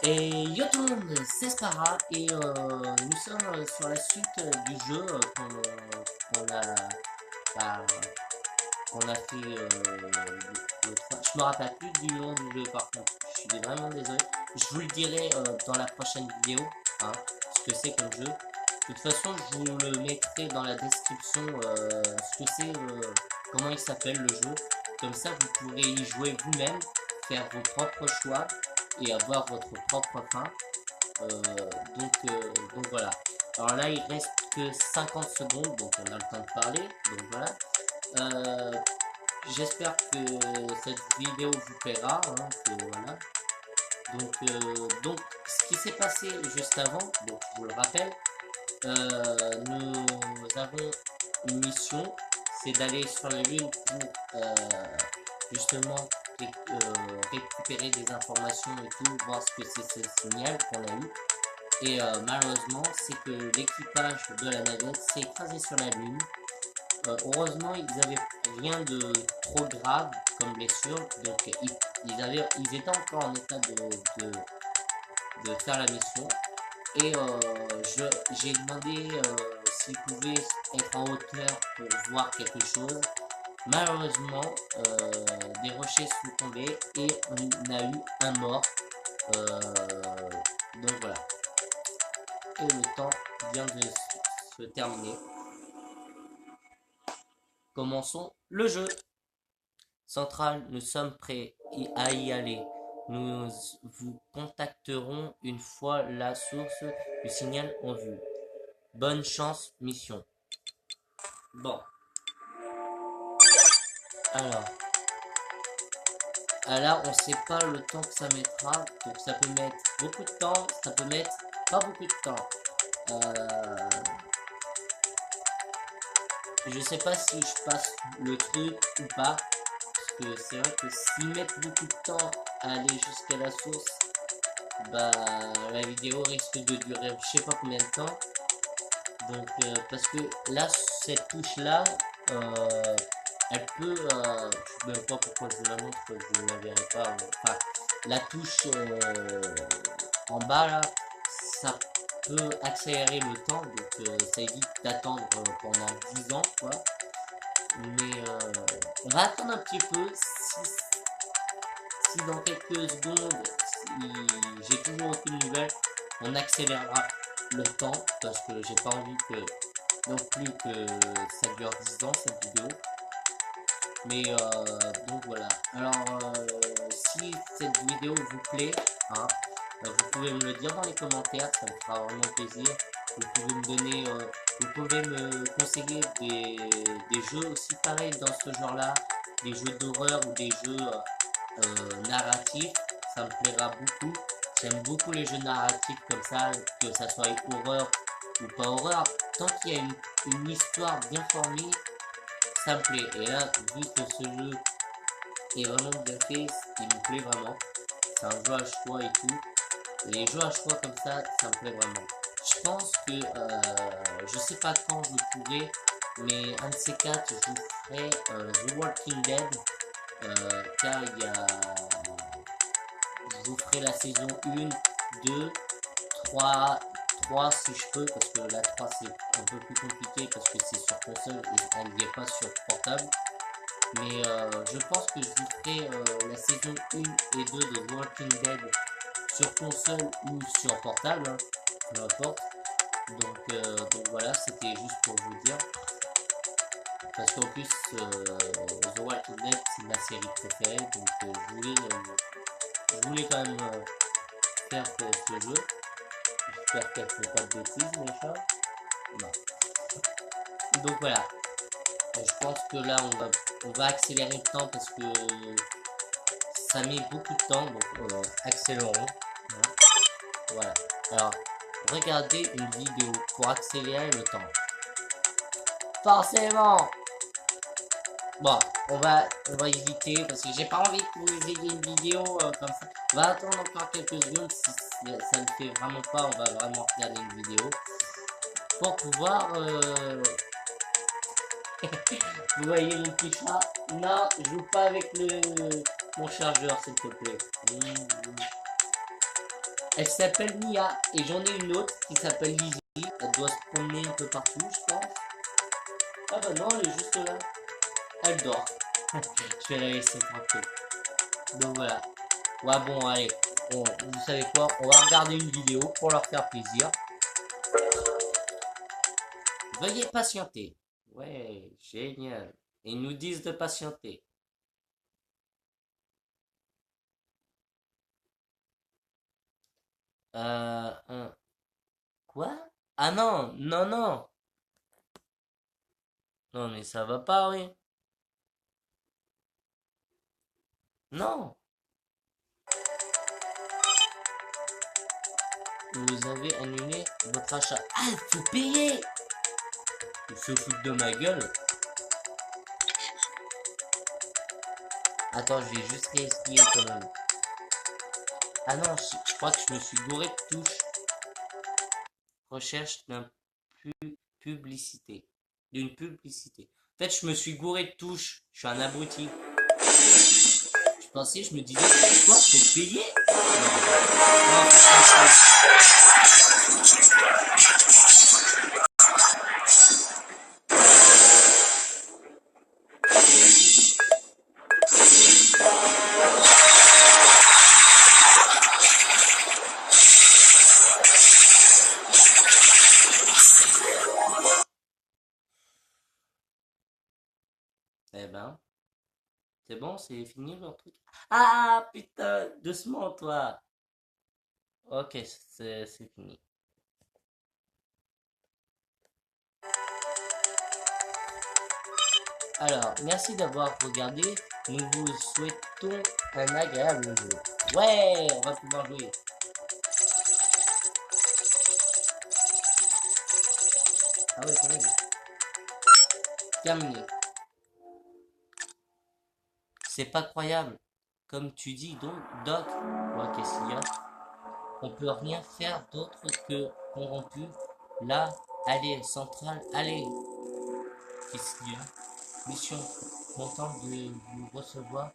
Et yo tout le monde, c'est Spara et nous sommes sur la suite du jeu qu'on a, bah, qu'on a fait l'autre fois. Je me rappelle plus du nom du jeu par contre, je suis vraiment désolé. Je vous le dirai dans la prochaine vidéo, hein, ce que c'est comme jeu. De toute façon, je vous le mettrai dans la description ce que c'est, comment il s'appelle le jeu. Comme ça, vous pourrez y jouer vous-même, faire vos propres choix et avoir votre propre fin. Euh, donc voilà. Alors là, il reste que 50 secondes, donc on a le temps de parler. Donc voilà. Euh, J'espère que cette vidéo vous plaira. Hein, que, voilà. Donc, ce qui s'est passé juste avant, donc je vous le rappelle, nous avons une mission, c'est d'aller sur la Lune pour justement récupérer des informations et tout, voir ce que c'est ce signal qu'on a eu. Et malheureusement, c'est que l'équipage de la navette s'est écrasé sur la Lune. Heureusement, ils avaient rien de trop grave comme blessure, donc ils étaient encore en état de faire la mission. Et j'ai demandé s'ils pouvaient être en hauteur pour voir quelque chose. Malheureusement, des rochers sont tombés et on a eu un mort. Euh, donc voilà. Et le temps vient de se terminer. Commençons le jeu. Central, nous sommes prêts à y aller. Nous vous contacterons une fois la source du signal en vue. Bonne chance, mission. Bon, alors, là, on sait pas le temps que ça mettra, donc ça peut mettre beaucoup de temps, ça peut mettre pas beaucoup de temps. Euh, je sais pas si je passe le truc ou pas, parce que c'est vrai que s'ils mettent beaucoup de temps à aller jusqu'à la source, bah la vidéo risque de durer je sais pas combien de temps. Donc parce que là, cette touche là, euh, elle peut, je sais même pas pourquoi je vous la montre, je ne la verrai pas. Enfin, la touche en bas là, ça peut accélérer le temps, donc ça évite d'attendre pendant 10 ans quoi. Mais on va attendre un petit peu. Si dans quelques secondes, si j'ai toujours aucune nouvelle, on accélérera le temps parce que j'ai pas envie que non plus que ça dure 10 ans cette vidéo. Mais donc voilà. Alors si cette vidéo vous plaît, hein, vous pouvez me le dire dans les commentaires, ça me fera vraiment plaisir. Vous pouvez me donner, vous pouvez me conseiller des jeux aussi pareils dans ce genre-là, des jeux d'horreur ou des jeux narratifs, ça me plaira beaucoup. J'aime beaucoup les jeux narratifs comme ça, que ça soit horreur ou pas horreur. Tant qu'il y a une histoire bien formée, ça me plaît. Et là, vu que ce jeu est vraiment bien fait, il me plaît vraiment. C'est un jeu à choix et tout. Les jeux à choix comme ça me plaît vraiment. Je pense que, je sais pas quand je pourrai, mais un de ces quatre, je vous ferai The Walking Dead, car je vous ferai la saison 1, 2, 3, 3 si je peux, parce que la 3 c'est un peu plus compliqué parce que c'est sur console et elle n'y est pas sur portable. Mais je pense que je vous ferai la saison 1 et 2 de The Walking Dead sur console ou sur portable, hein, peu importe. Donc voilà, c'était juste pour vous dire. Parce qu'en plus, The Walking Dead, c'est ma série préférée, donc je voulais quand même faire ce jeu. J'espère qu'elle ne fait pas de bêtises, mes chats. Non. Donc voilà. Je pense que là, on va accélérer le temps parce que ça met beaucoup de temps, donc accélérons. Voilà. Alors, regardez une vidéo pour accélérer le temps. Forcément. Bon, on va éviter parce que j'ai pas envie que vous ayez une vidéo comme ça. On va attendre encore quelques secondes. Si ça ne fait vraiment pas, on va vraiment regarder une vidéo pour pouvoir. Vous voyez mon petit chat? Non, joue pas avec mon chargeur, s'il te plaît. Elle s'appelle Mia. Et j'en ai une autre qui s'appelle Lizzie. Elle doit se promener un peu partout, je pense. Ah bah non, elle est juste là. Elle dort. Je vais la laisser tranquille. Donc voilà. Ouais, bon, allez. Vous savez quoi? On va regarder une vidéo pour leur faire plaisir. Veuillez patienter. Ouais, génial. Ils nous disent de patienter. Un... Quoi? Ah non, non, non. Non, mais ça va pas, oui. Non. Vous avez annulé votre achat. Ah, il faut payer. Il se foutent de ma gueule. Attends, je vais juste réessayer quand même. Ah non, je crois que je me suis gouré de touche. Recherche publicité. D'une publicité. En fait, je me suis gouré de touche. Je suis un abruti. Je pensais, je me disais, quoi, faut payer? Non, eh ben, c'est bon, c'est fini leur truc. Ah putain, doucement toi. Ok, c'est fini. Alors, merci d'avoir regardé. Nous vous souhaitons un agréable jeu. Ouais, on va pouvoir jouer. Ah ouais, quand même. Terminé. C'est pas croyable. Comme tu dis, donc, Doc. Ouais, qu'est-ce qu'il y a? On peut rien faire d'autre que corrompu. Là, allez, centrale, allez. Qu'est-ce qu'il y a? Mission, content de vous recevoir.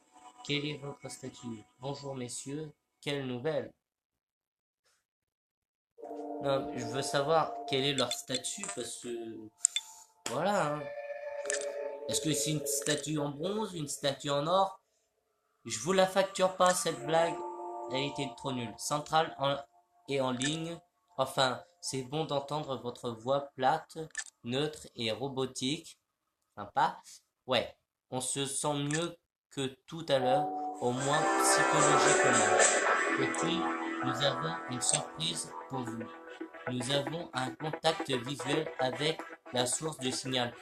Quel est votre statut? Bonjour messieurs, quelle nouvelle? Non, je veux savoir quel est leur statut parce que voilà. Hein. Est-ce que c'est une statue en bronze, une statue en or? Je vous la facture pas cette blague. Elle était trop nulle. Centrale et en ligne. Enfin, c'est bon d'entendre votre voix plate, neutre et robotique. Sympa. Ouais, on se sent mieux que tout à l'heure, au moins psychologiquement. Et puis, nous avons une surprise pour vous. Nous avons un contact visuel avec la source du signal.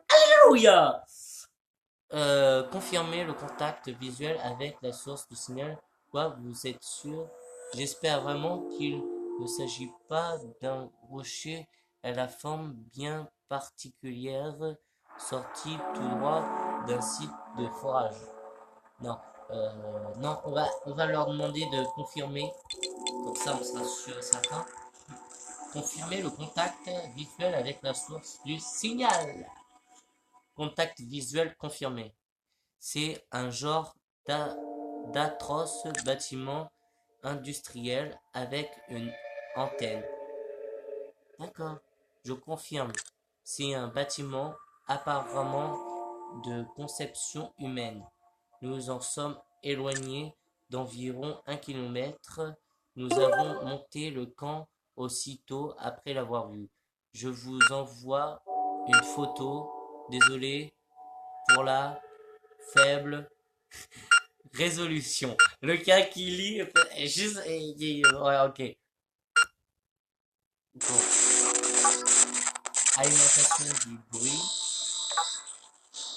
Alléluia! Confirmez le contact visuel avec la source du signal. Quoi, vous êtes sûr? J'espère vraiment qu'il ne s'agit pas d'un rocher à la forme bien particulière sorti tout droit d'un site de forage. Non, non, on va leur demander de confirmer, comme ça on sera sûr et certain. Confirmer le contact visuel avec la source du signal. Contact visuel confirmé. C'est un genre d'atroce bâtiment industriel avec une antenne. D'accord, je confirme. C'est un bâtiment apparemment de conception humaine. Nous en sommes éloignés d'environ 1 kilomètre. Nous avons monté le camp aussitôt après l'avoir vu. Je vous envoie une photo. Désolé pour la faible résolution. Le cas qui lit juste... Ouais, ok. Bon. Alimentation du bruit.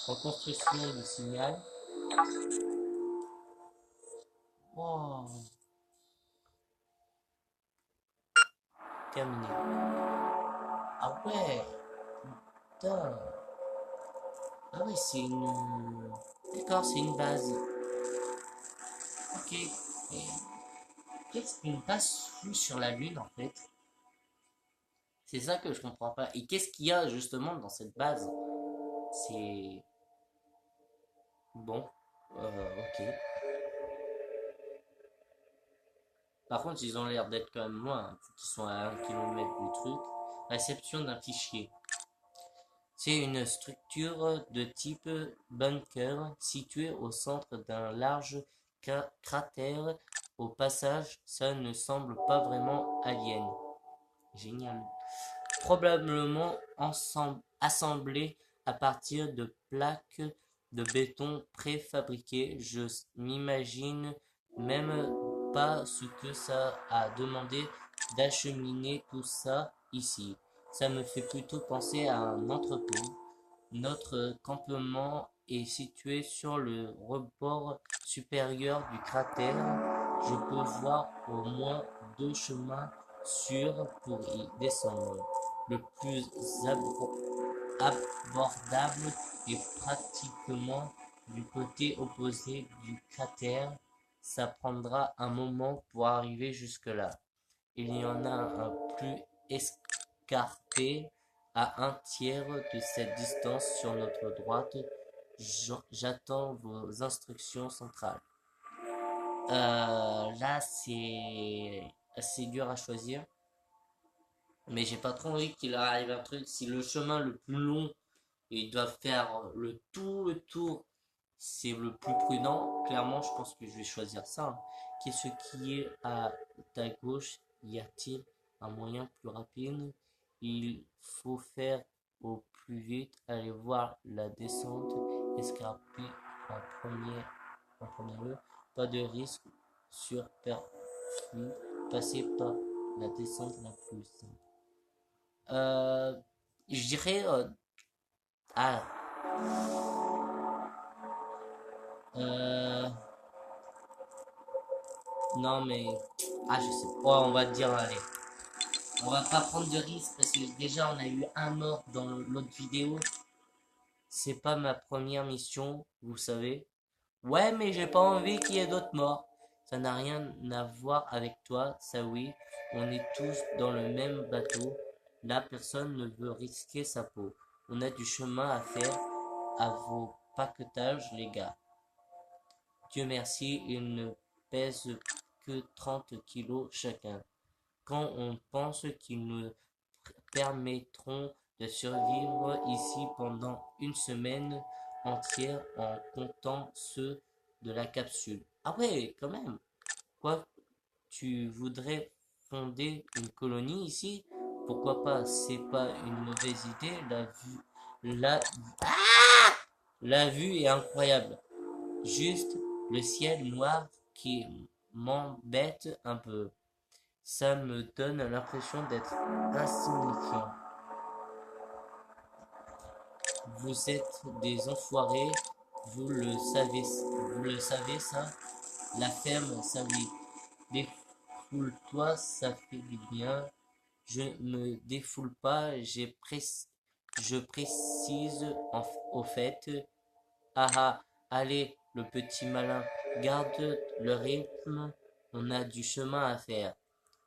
Reconstruction du signal. Wow. Terminé. Ah ouais. Putain. Ah ouais, c'est une... D'accord, c'est une base. Ok. Et qu'est-ce qu'une base floue sur la Lune, en fait? C'est ça que je comprends pas. Et qu'est-ce qu'il y a, justement, dans cette base? C'est... Bon. Ok. Par contre, ils ont l'air d'être quand même loin, hein, qu'ils sont à 1 kilomètre du truc. Réception d'un fichier. C'est une structure de type bunker située au centre d'un large cratère. Au passage, ça ne semble pas vraiment alien. Génial. Probablement assemblé à partir de plaques de béton préfabriquées. Je m'imagine même pas ce que ça a demandé d'acheminer tout ça ici. Ça me fait plutôt penser à un entrepôt. Notre campement est situé sur le rebord supérieur du cratère. Je peux voir au moins 2 chemins sûrs pour y descendre. Le plus abordable est pratiquement du côté opposé du cratère. Ça prendra un moment pour arriver jusque-là. Il y en a un plus escarpé à un tiers de cette distance sur notre droite. J'attends vos instructions centrales. Là, c'est assez dur à choisir. Mais j'ai pas trop envie qu'il arrive un truc. Si le chemin le plus long, il doit faire le tour, c'est le plus prudent. Clairement, je pense que je vais choisir ça, hein. Qu'est-ce qui est à ta gauche? Y a-t-il un moyen plus rapide? Il faut faire au plus vite. Aller voir la descente escarpée en premier lieu. Pas de risque sur perflu. Passer par la descente la plus simple. Euh, je dirais ah euh, non mais je sais pas, on va dire allez, on va pas prendre de risque parce que déjà on a eu un mort dans l'autre vidéo. C'est pas ma première mission, vous savez. Ouais, mais j'ai pas envie qu'il y ait d'autres morts. Ça n'a rien à voir avec toi, ça oui. On est tous dans le même bateau. Là, personne ne veut risquer sa peau. On a du chemin à faire à vos paquetages, les gars. Dieu merci, ils ne pèsent que 30 kilos chacun. Quand on pense qu'ils nous permettront de survivre ici pendant une semaine entière en comptant ceux de la capsule. Ah ouais, quand même. Quoi, tu voudrais fonder une colonie ici? Pourquoi pas? C'est pas une mauvaise idée. La, la vue est incroyable. Juste le ciel noir qui m'embête un peu. Ça me donne l'impression d'être insignifiant. Vous êtes des enfoirés, vous le savez ça? La ferme, ça oui. Défoule-toi, ça fait du bien. Je me défoule pas, je précise au fait. Ah ah, allez, le petit malin, garde le rythme, on a du chemin à faire.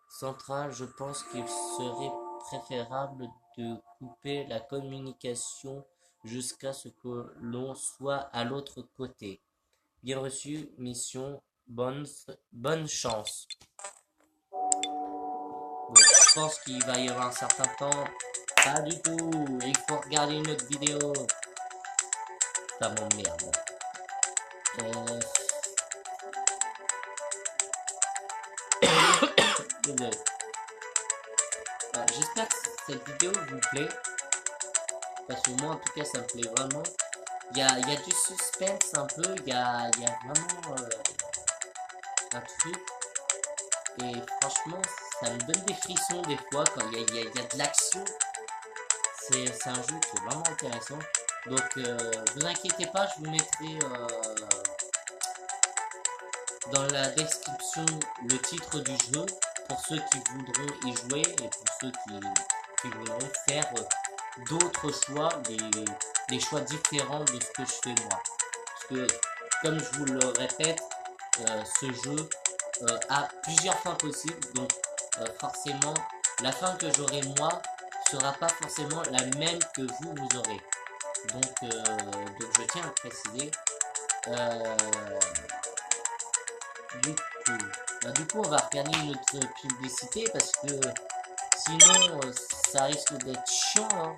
Central, je pense qu'il serait préférable de couper la communication jusqu'à ce que l'on soit à l'autre côté. Bien reçu, mission, bonne chance. Bon, je pense qu'il va y avoir un certain temps. Pas du tout, il faut regarder une autre vidéo. Ça m'emmerde. Euh, désolé. J'espère que cette vidéo vous plaît. Parce que moi, en tout cas, ça me plaît vraiment. Il y a du suspense un peu. Il y a vraiment un truc. Et franchement, ça me donne des frissons des fois quand il y a de l'action. C'est un jeu qui est vraiment intéressant. Donc, vous inquiétez pas, je vous mettrai dans la description le titre du jeu pour ceux qui voudront y jouer et pour ceux qui voudront faire d'autres choix, des choix différents de ce que je fais moi. Parce que, comme je vous le répète, ce jeu a plusieurs fins possibles, donc forcément, la fin que j'aurai moi sera pas forcément la même que vous aurez. Donc je tiens à préciser. Du coup, Bah, du coup, on va regarder une autre publicité parce que sinon, ça risque d'être chiant, hein.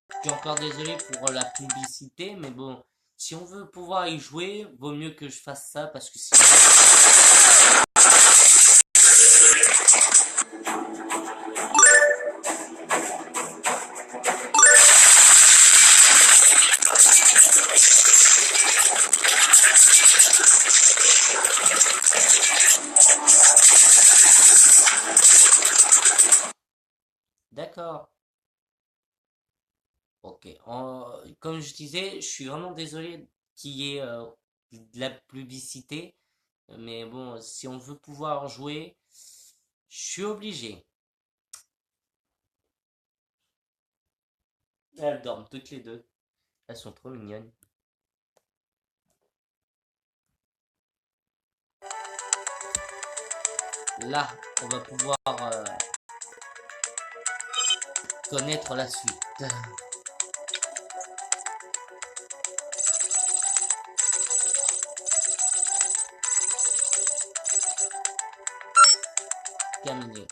Je suis encore désolé pour la publicité, mais bon, si on veut pouvoir y jouer, vaut mieux que je fasse ça parce que sinon. D'accord. Ok. Comme je disais, je suis vraiment désolé qu'il y ait de la publicité, mais bon, si on veut pouvoir jouer, je suis obligé. Elles dorment toutes les deux. Elles sont trop mignonnes. Là, on va pouvoir connaître la suite. Terminé.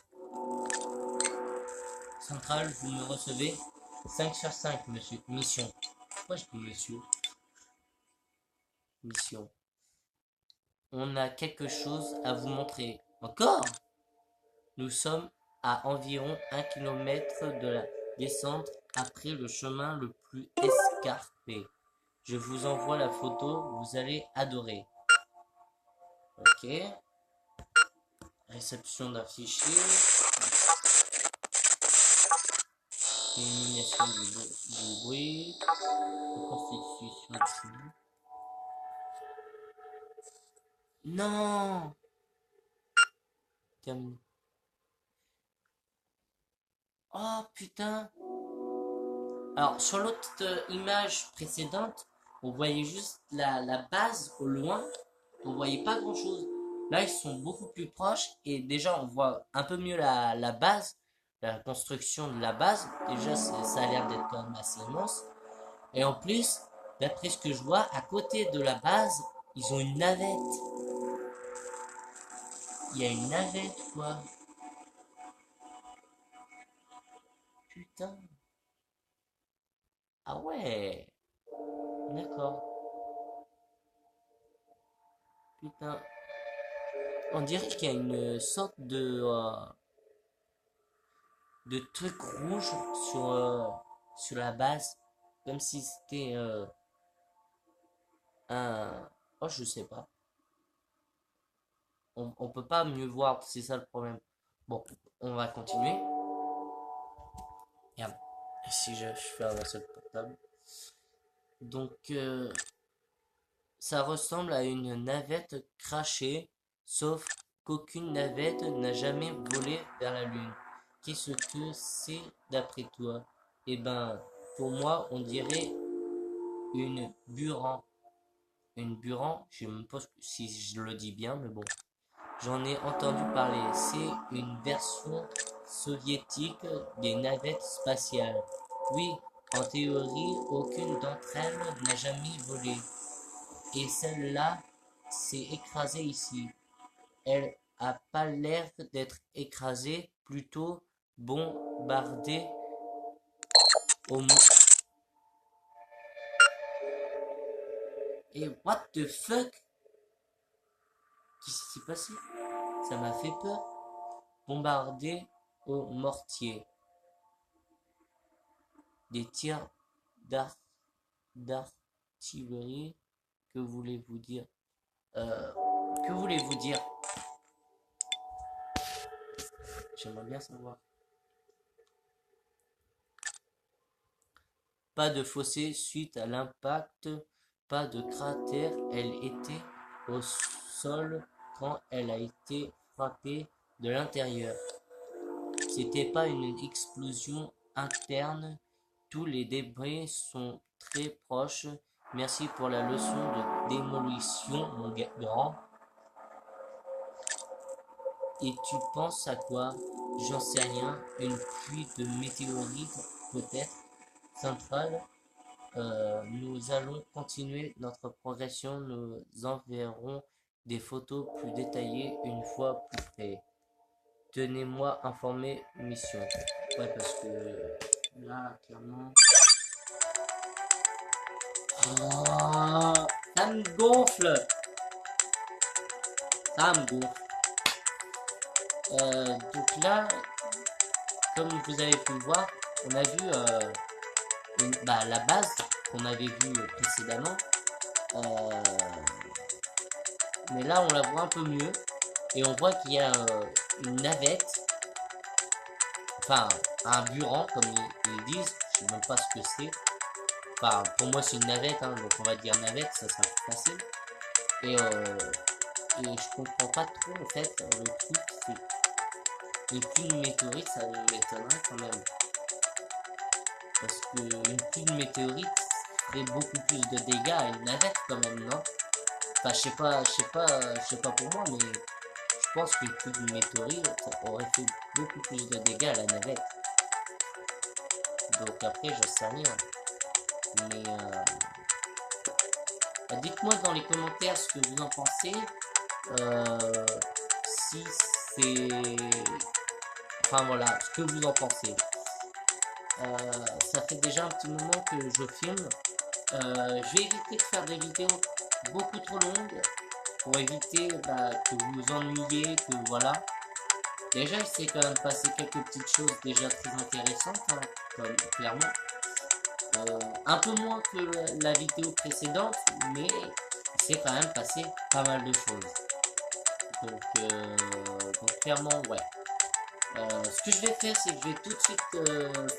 Centrale, vous me recevez 5 sur 5, monsieur. Mission. Pourquoi je dis monsieur? Mission. On a quelque chose à vous montrer. Encore? Nous sommes à environ 1 kilomètre de la descente après le chemin le plus escarpé. Je vous envoie la photo, vous allez adorer. Ok. Réception d'un fichier. Élimination du bruit. Reconstitution du... Non! Terminé. Oh putain! Alors, sur l'autre image précédente, on voyait juste la base au loin. On voyait pas grand chose. Là, ils sont beaucoup plus proches et déjà, on voit un peu mieux la base, la construction de la base. Déjà, ça a l'air d'être quand même assez immense. Et en plus, d'après ce que je vois, à côté de la base, ils ont une navette. Il y a une navette, quoi. Putain. Ah ouais. D'accord. Putain. On dirait qu'il y a une sorte de truc rouge sur la base. Comme si c'était un... Oh, je sais pas. On peut pas mieux voir, c'est ça le problème. Bon, on va continuer. Merde. Si je fais avancer le portable. Donc, ça ressemble à une navette crachée, sauf qu'aucune navette n'a jamais volé vers la Lune. Qu'est-ce que c'est d'après toi? Eh ben, pour moi, on dirait une Buran. Une Buran, je me pose si je le dis bien, mais bon. J'en ai entendu parler. C'est une version soviétique des navettes spatiales. Oui, en théorie, aucune d'entre elles n'a jamais volé. Et celle-là s'est écrasée ici. Elle a pas l'air d'être écrasée, plutôt bombardée au... Et what the fuck? Qu'est-ce qui s'est passé? Ça m'a fait peur. Bombardée au mortier. Des tirs d'artillerie. Que voulez-vous dire? Euh, que voulez-vous dire? J'aimerais bien savoir. Pas de fossé suite à l'impact, pas de cratère, elle était au sol quand elle a été frappée de l'intérieur. C'était pas une explosion interne, tous les débris sont très proches. Merci pour la leçon de démolition, mon grand. Et tu penses à quoi? J'en sais rien, une pluie de météorites, peut-être. Centrale, Nous allons continuer notre progression. Nous enverrons des photos plus détaillées une fois plus près. Tenez-moi informé, mission. Ouais, parce que là, clairement. Oh, ça me gonfle. Ça me gonfle. Donc là, comme vous avez pu le voir, on a vu la base qu'on avait vue précédemment. Mais là, on la voit un peu mieux. Et on voit qu'il y a une navette. Enfin, un buran, comme ils disent. Je sais même pas ce que c'est. Enfin, pour moi, c'est une navette, hein, donc on va dire navette, ça sera plus facile. Et je comprends pas trop, en fait, le truc, c'est une pluie de météorite, ça m'étonnerait quand même. Parce que une pluie de météorite ferait beaucoup plus de dégâts à une navette quand même, non? Enfin, je sais pas pour moi, mais je pense qu'une pluie de météorite aurait fait beaucoup plus de dégâts à la navette. Donc après, je sais rien. Mais dites-moi dans les commentaires ce que vous en pensez. Si c'est... Enfin voilà, ce que vous en pensez. Ça fait déjà un petit moment que je filme. Je vais éviter de faire des vidéos beaucoup trop longues pour éviter que vous vous ennuyiez, que voilà. Déjà, il s'est quand même passé quelques petites choses déjà très intéressantes, hein, comme clairement. Un peu moins que la vidéo précédente, mais il s'est quand même passé pas mal de choses. Donc clairement, ouais. Ce que je vais faire, c'est que je vais tout de suite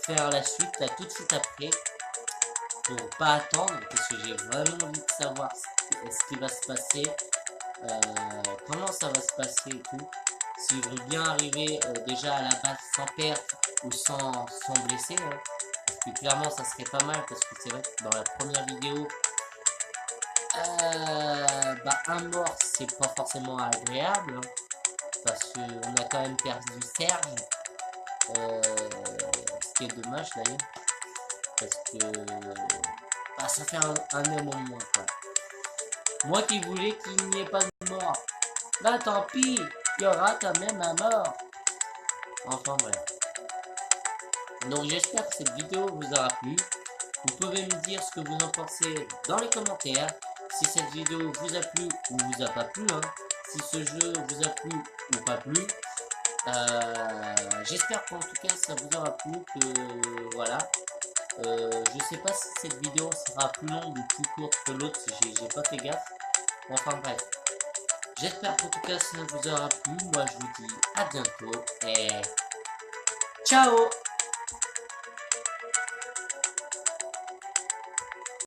faire la suite, là, tout de suite après, pour pas attendre, parce que j'ai vraiment envie de savoir ce qui va se passer, comment ça va se passer et tout. S'ils vont bien arriver déjà à la base sans perte ou sans blesser. Hein. Parce que clairement, ça serait pas mal, parce que c'est vrai que dans la première vidéo, un mort, c'est pas forcément agréable. Hein, parce qu'on a quand même perdu Serge. Ce qui est dommage d'ailleurs. Parce que ça fait un homme en moins quoi. Moi qui voulais qu'il n'y ait pas de mort. Là tant pis, il y aura quand même un mort. Enfin bref. Donc j'espère que cette vidéo vous aura plu. Vous pouvez me dire ce que vous en pensez dans les commentaires. Si cette vidéo vous a plu ou vous a pas plu. Hein. Si ce jeu vous a plu ou pas plu. J'espère qu'en tout cas ça vous aura plu. Que voilà. Je sais pas si cette vidéo sera plus longue ou plus courte que l'autre, j'ai pas fait gaffe. Enfin bref. J'espère qu'en tout cas ça vous aura plu. Moi je vous dis à bientôt et ciao.